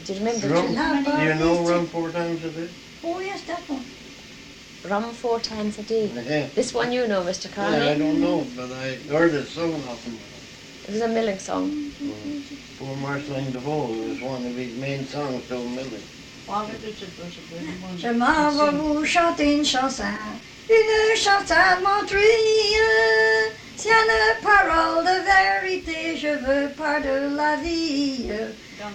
Did you remember? Do you know Rum Four Times a day? Oh yes, that one. Rum 4 times a day. Yeah. This one you know, Mr. Cormier. Yeah, I don't know, but I heard it so often. It was a milling song. Poor Marceline DeVoe was one of his main songs to Millie. Je m'en vais vous chanter une chanson menterie. S'il y a une parole de vérité, je veux parler de la vie.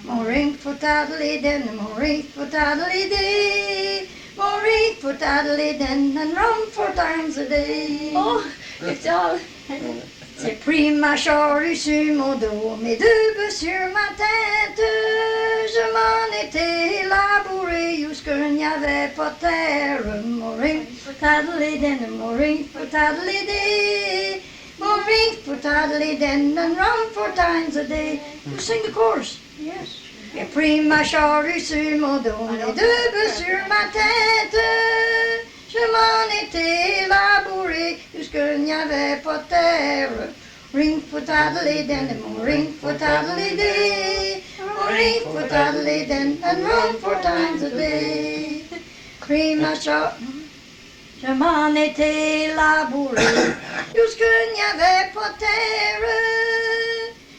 Mon rin-fo-ta-dilly, mon rin-fo-ta-dilly, mon rin-fo-ta-dilly, and rum 4 times a day. Oh, it's all. J'ai pris ma charrue sur mon dos, mes 2 bœufs sur ma tête. Je m'en étais labouré jusque il n'y avait pas de terre. Mon rin-fo-ta-dilly, mon rin-fo-ta-dilly, mon rin-fo-ta-dilly, and rum 4 times a day. You sing the chorus. Yes. J'ai pris ma charrue sur mon dos, mes 2 bœufs sur ma tête. Je m'en étais labouré jusqu'il n'y avait pas de terre. Ring-fo-ta-dilly, mon ring-fo-ta-dilly, mon ring-fo-ta-dilly, and rum 4 times a day. Pris ma charrue, je m'en étais labouré jusqu'il n'y avait pas de terre.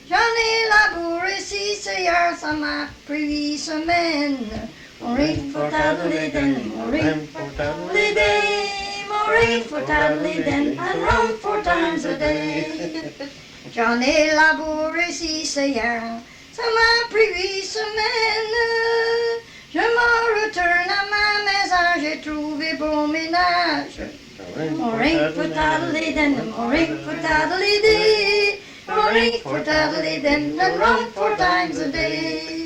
J'en ai labouré 6 heures, ça m'a pris 8 semaines. Mon ring-fo-ta-dilly, mon ring-fo-ta-dilly, mon ring-fo-ta-dilly, and rum 4 times a day. J'en ai labouré 6 heures, ça m'a pris 8 semaines. Je m'en retourne à ma maison, j'ai trouvé bon ménage. Mon ring-fo-ta-dilly, mon ring-fo-ta-dilly, mon ring-fo-ta-dilly, and rum 4 times a day.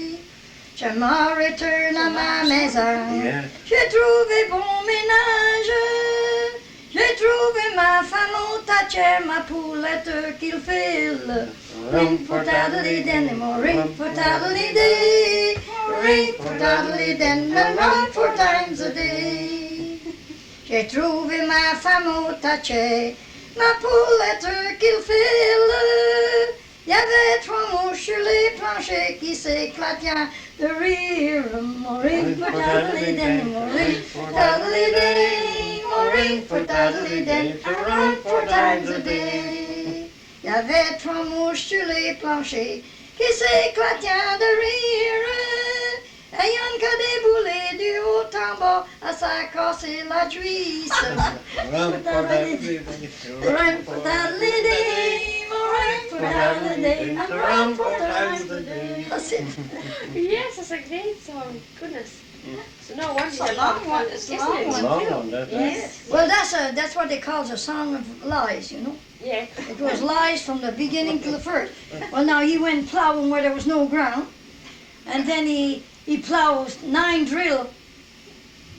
Je m'en retourne à ma maison, j'ai trouvé bon ménage. J'ai trouvé ma femme au tâche, ma poulette qu'il file. Ring-fo-ta-dilly, mon ring-fo-ta-dilly, ring-fo-ta-dilly, and rum 4 times a day. J'ai trouvé ma femme au tâche, ma poulette qu'il file. Il y avait 3 mouches sur les planchers qui s'éclataient de rire. Mon ring-fo-ta-dilly, mon ring-fo-ta-dilly, mon ring-fo-ta-dilly, and rum 4 times a day. Il y avait 3 mouches sur les planchers qui s'éclataient de rire. Ayant qu'à débouler du haut en bas, à sa cassé la cuisse. Ring-fo-ta-dilly, ring-fo-ta-dilly, and rum 4 times a day. That's it. Yes, it's a great song. Goodness. So no wonder It's a long one. It's a long one. Long one, that's Yes. Well, that's what they call a song of lies, you know. Yeah. It was lies from the beginning to the first. Well, now he went plowing where there was no ground, and then he plows 9 drill.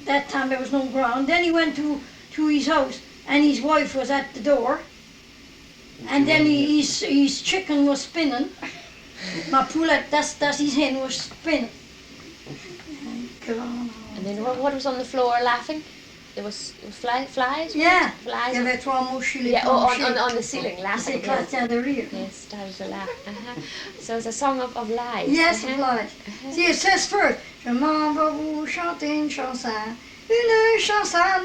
That time there was no ground. Then he went to his house, and his wife was at the door. And then his chicken was spinning. My poulette, that's his hen, was spinning. And then what was on the floor laughing? There was flies? Yeah. Flies. Il y avait 3 mouches sur les Yeah, planchers. on the ceiling laughing. Qui s'éclataient de rire. Yes, started to laugh. So it's a song of lies. Yes, of lies. See, it says first, je m'en vais vous chanter une chanson de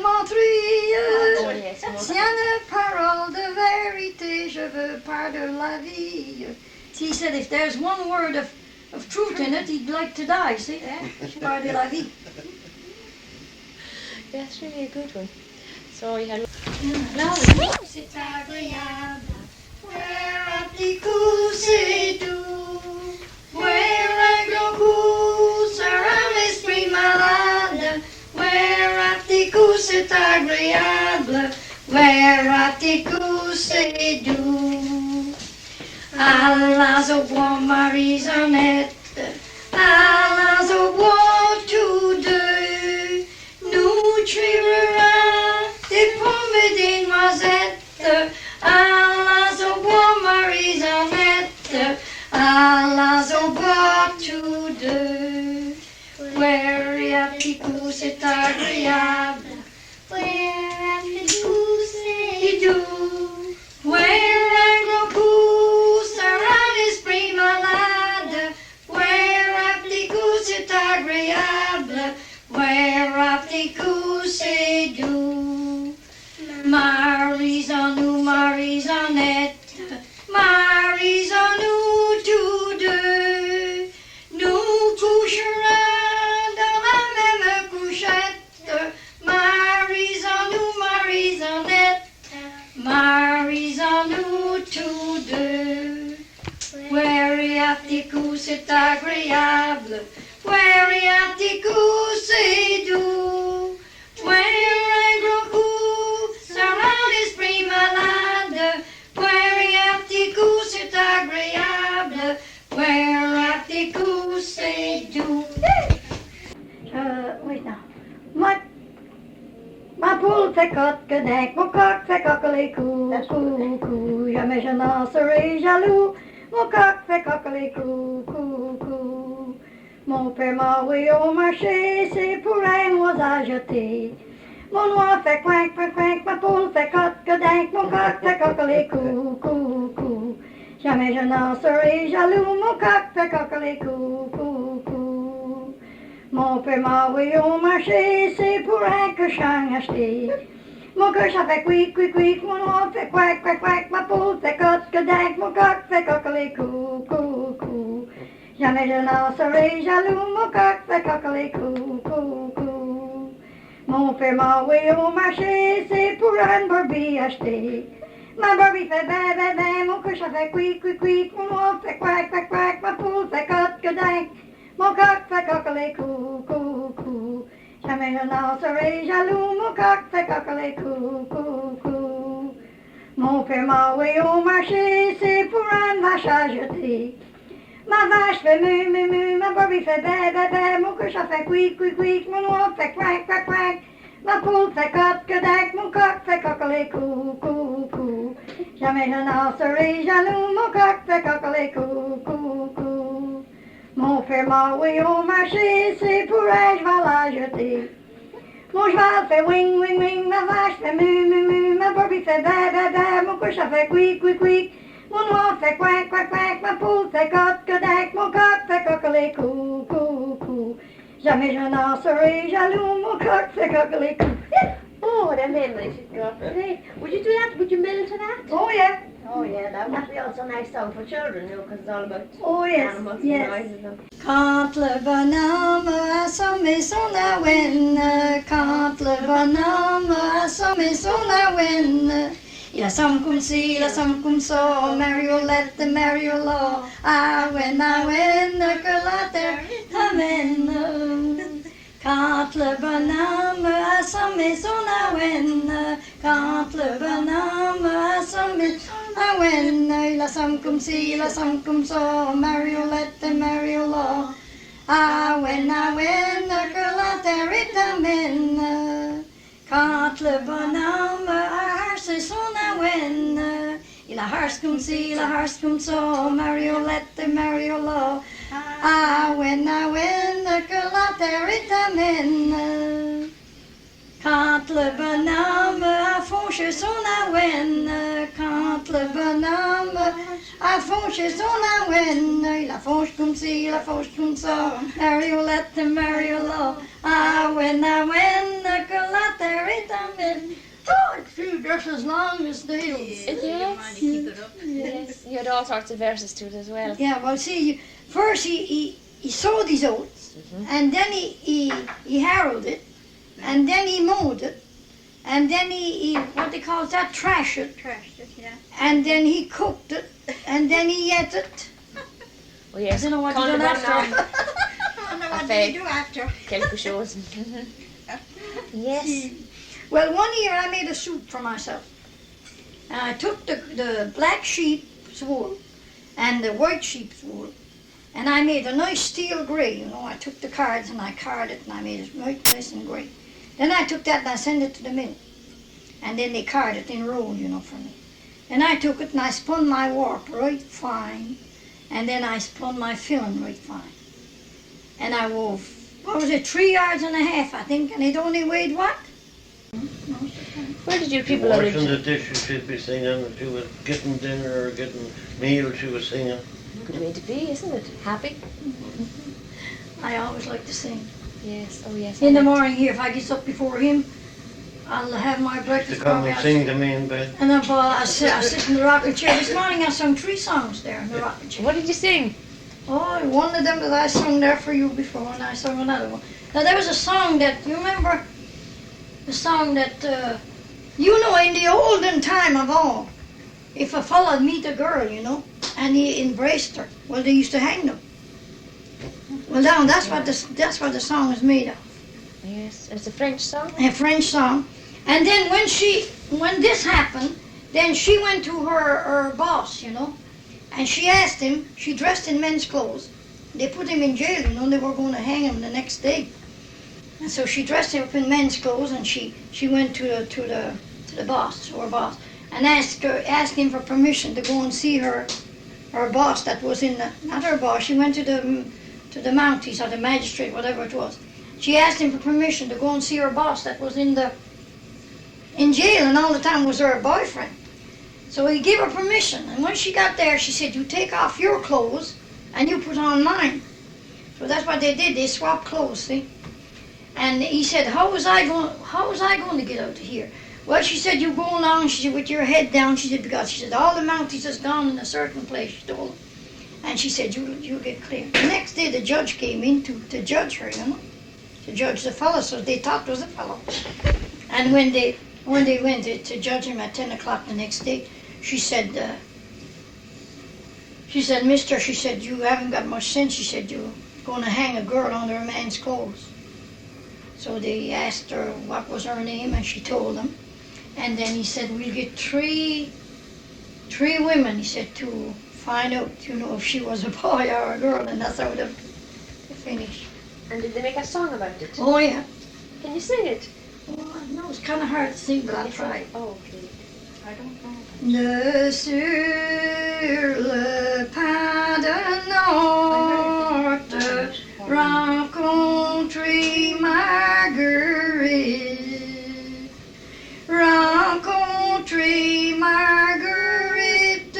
menterie. Oh, yes. S'il y a une parole de vérité, je veux parler de la vie. See, he said if there's one word of truth in it, he'd like to die, see? Parle de la vie. Yeah, it's really a good one. So you had... C'est agréable, faire un petit coup, c'est doux. Faire un gros coup, ça rend l'esprit malade. Faire un petit coup, c'est agréable. Faire un petit coup, c'est doux. Allons au bois, Marie-Jeannette. Allons au bois, tous deux. Nous tuerons des pommes et des noisettes. Allons au bois, Marie-Jeannette. Allons au bois, tous deux. Where a petit coup, c'est agréable. Where a petit coup, c'est doux. Where un gros coup, ça rend l'esprit malade. Where a petit coup, c'est agréable, whereof tes coups c'est doux. Marisons-nous, marisonnette, marisons-nous tous deux. Nous coucherons dans la même couchette, marisons-nous, marisonnette, marisons-nous tous deux. Whereof tes coups c'est agréable, whereof tes coups c'est doux. Where un gros coup, ça rend l'esprit malade, whereof tes coups c'est agréable, whereof tes coups c'est doux. Oui, non. Ma poule fait cotte que dingue, mon coq fait coquelicou, coucou, jamais je n'en serai jaloux. Mon coq fait coquelicou, coucou. Mon père m'a envoyé au marché, c'est pour un oiseau à jeter. Mon oie fait quinque, quinque, quinque, ma poule fait cotte que dingue, mon coq fait coquelicou, coucou. Jamais je n'en serai jaloux, mon coq fait coquelicou, coucou. Mon père m'a envoyé au marché, c'est pour un cochon acheté. Mon cochon fait quick, quick, quick, mon oie fait quack, quack, quack, ma poule fait cotte que dingue, mon coq fait coquelicou, coucou. Jamais je n'en serai jaloux, mon coq fait coquelicou, coucou. Mon père m'a envoyé au marché, c'est pour un brebis acheter. Ma brebis fait ben, ben, ben, mon cochon fait quick, quick, quick, mon oie fait quack, quack, quack, ma poule fait cotte que dingue, mon coq fait coquelicou, coucou. Jamais je n'en serai jaloux, mon coq fait coquelicou, coucou. Mon père m'a envoyé au marché, c'est pour un vache à jeter. Ma vache fait mu, mu, mu, ma brebis fait bé, bé, bé, mon cochon fait quick, quick, quick, mon oie fait quack, quack, quack. Ma poule fait cotte que dingue, mon coq fait coquelicou, coucou. Jamais je n'en serai jaloux, mon coq fait coquelicou, coucou. Mon père m'a envoyé au marché, c'est pour un cheval à jeter. Mon cheval fait wing, wing, wing, ma vache fait mu, mu, mu, ma brebis fait bé, bé, bé, mon cochon fait quick, quick, quick. Mon oie fait quack, quack, quack, ma poule fait cotte que dingue, mon coq fait coquelicou, coucou. Jamais je n'en serai jaloux, mon coq fait coquelicou. Oh, what a memory she's got. Would you do that? Would you mill to that? Oh yeah. Oh yeah, that would be also a nice song for children, you know, because it's all about Oh yes, animals yes. and noises and Quand le bonhomme a sommé son awen, quand le bonhomme a sommé son awen, il a somme comme ci, il a somme comme ça, Mariolette, Mariola, awen, que la terre t'amène. Quand le bonhomme a sommé son awen, quand le bonhomme a sommé son awen, il a somme comme ci, il a somme comme ça, Mariolette, Mariola, awen, que la terre est amène. Quand le bonhomme a harsé son awen, il a harse comme ci, il a harse comme ça, Mariolette, Mariola, awen, que la terre est amène. Quand le bonhomme a fauché son awen, quand le bonhomme a fauché son awen, il a fauché comme ci, il a fauché comme ça, Mariolette, Mariola, awen, que la terre est amène. Oh, it's just as long as nails. Yes. Yes. You had all sorts of verses to it as well. Yeah, well, see, first he sowed his oats, and then he harrowed it, and then he mowed it, and then he what they call that, trashed it, yeah. and then he cooked it, and then he ate it. Oh yes. I don't know what Call you it done one after. now. I don't know what Fait. did you do after. Quelque chose. Yes. Well, one year I made a soup for myself. And I took the black sheep's wool and the white sheep's wool, and I made a nice steel grey, you know. I took the cards and I carded it and I made it nice and grey. Then I took that and I sent it to the mill. And then they carded it in roll, you know, for me. And I took it and I spun my warp right fine. And then I spun my filling right fine. And I wove, what was it, 3 yards and a half, I think, and it only weighed what? Where did you people Washing live? the dishes she'd be singing, if she was getting dinner or getting meal she was singing. Good way to be, isn't it? Happy. I always like to sing. Yes, oh yes. In the I like morning here, if I get up before him, I'll have my To breakfast. come probably and I'll- sing to me in bed. And then I sit in the rocking chair. This morning I sung 3 songs there in the rocking to- chair. What did you sing? Oh, one of them that I sung there for you before, and I sung another one. Now there was a song that, you remember, the song that, you know, in the olden time of all, if a fella meet a girl, you know, and he embraced her, well, they used to hang them. Well, now that's what the song is made of. Yes, it's a French song. A French song. And then when this happened, then she went to her boss, you know, and she asked him, she dressed in men's clothes. They put him in jail, you know, they were going to hang him the next day. And so she dressed him up in men's clothes, and she went to the boss, to her boss, and asked him for permission to go and see her boss that was in the, not her boss, she went to the Mounties or the magistrate, whatever it was. She asked him for permission to go and see her boss that was in jail, and all the time was her boyfriend. So he gave her permission, and when she got there, she said, you take off your clothes and you put on mine. So that's what they did, they swapped clothes, see? And he said, how was I going to get out of here? Well, she said, you go along, she said, with your head down, she said, because she said, all the Mounties has gone in a certain place, she told him. And she said, you'll get clear. The next day, the judge came in to judge her, you know, to judge the fellow, so they thought it was the fellow. And when they went to judge him at 10 o'clock the next day, she said, mister, she said, you haven't got much sense. She said, you're going to hang a girl under a man's clothes. So they asked her what was her name, and she told them. And then he said, we'll get three women, he said, to find out, you know, if she was a boy or a girl, and that's how they finished. And did they make a song about it? Oh, yeah. Can you sing it? Oh, I know, it's kind of hard to sing, but I'll try. Oh, okay. I don't know. Ne sur le pas de Norte rencontrer Marguerite. Rencontrer Marguerite,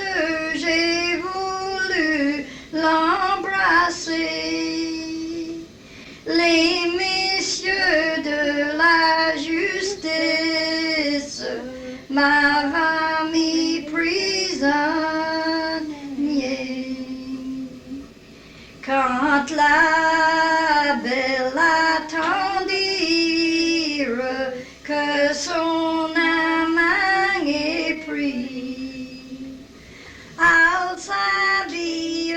j'ai voulu l'embrasser. Les messieurs de la justice m'avaient mis prisonnier. Quand la belle attendirent que son amant est pris, elle s'habille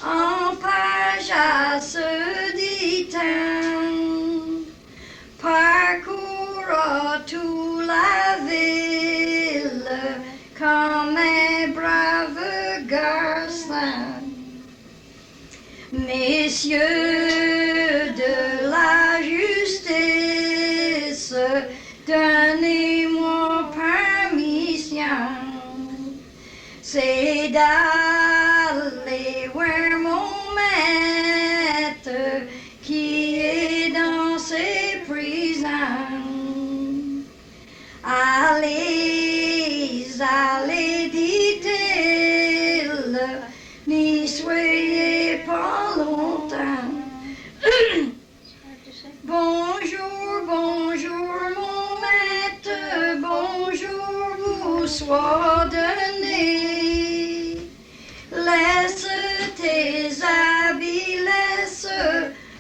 en page à se dit-elle, parcourra toute la ville comme un brave garçon. Messieurs de la justice, donnez-moi permission, c'est d'aller voir mon maître qui est dans ses prisons. Allez, allez, dit-il, n'y soyez pas longtemps. Bonjour, bonjour, mon maître, bonjour, vous soit donné. Laisse tes habits, laisse,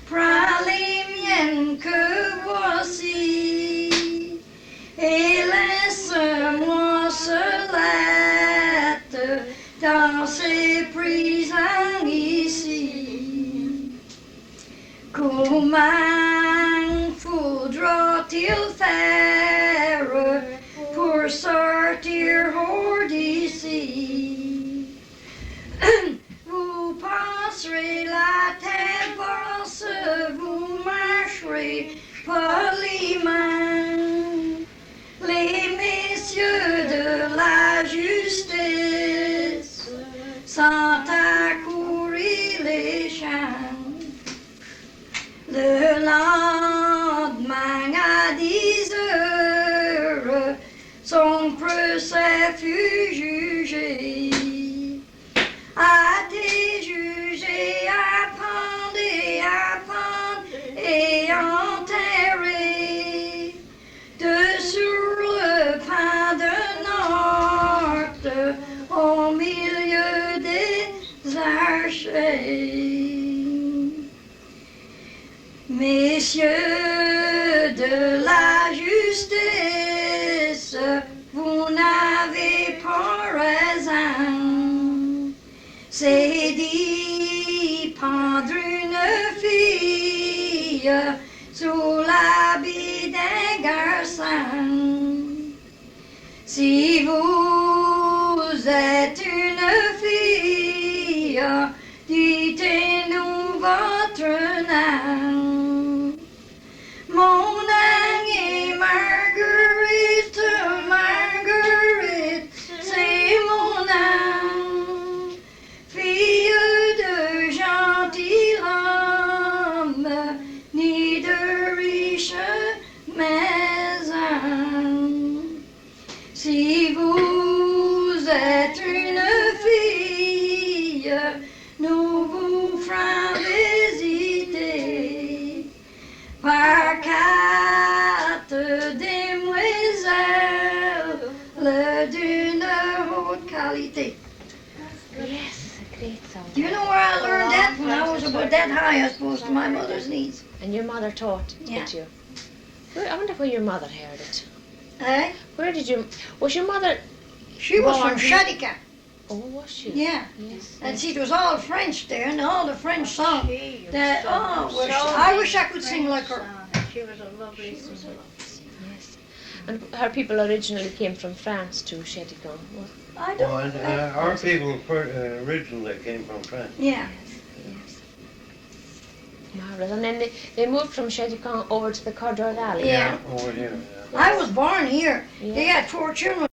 prends les miennes que voici. Et laisse-moi Celette dans ces prisons ici. Comment faudra-t-il faire pour sortir hors d'ici? Vous passerez la tête basse, vous marcherez poliment. Les messieurs de la justice sont accourir les champs. Le lendemain à 10 heures, son procès fut jugé. A été jugé, a péchés. Messieurs de la justice, vous n'avez pas raison. C'est dit pendre une fille sous l'habit d'un garçon. Si vous êtes une fille, dites-nous votre nom. Mon nom est Marguerite, Marguerite, c'est mon nom. Fille de gentilhomme, ni de riche maison. Si vous êtes une fille, nous vous ferons visiter par quatre demoiselles d'une haute qualité. Yes, a great song. Do you know where I learned that? When I was about that high, I suppose, to my mother's knees. And your mother taught Yeah. it you? I wonder where your mother heard it. Eh? Where did you... Was your mother... She was Born from here? Shadika. Oh, was she? Yeah. Yes. And see, it was all French there, and all the French songs. She was That, so- I wish I could sing like her. She was a lovely singer. Yes. And her people originally came from France to Cheticon. I Well, don't. and, our people originally came from France. Yeah. Yes. Marvelous. And then they moved from Cheticon over to the Codroy Valley. Yeah. Over here. I was born here. Yeah. They had 4 children.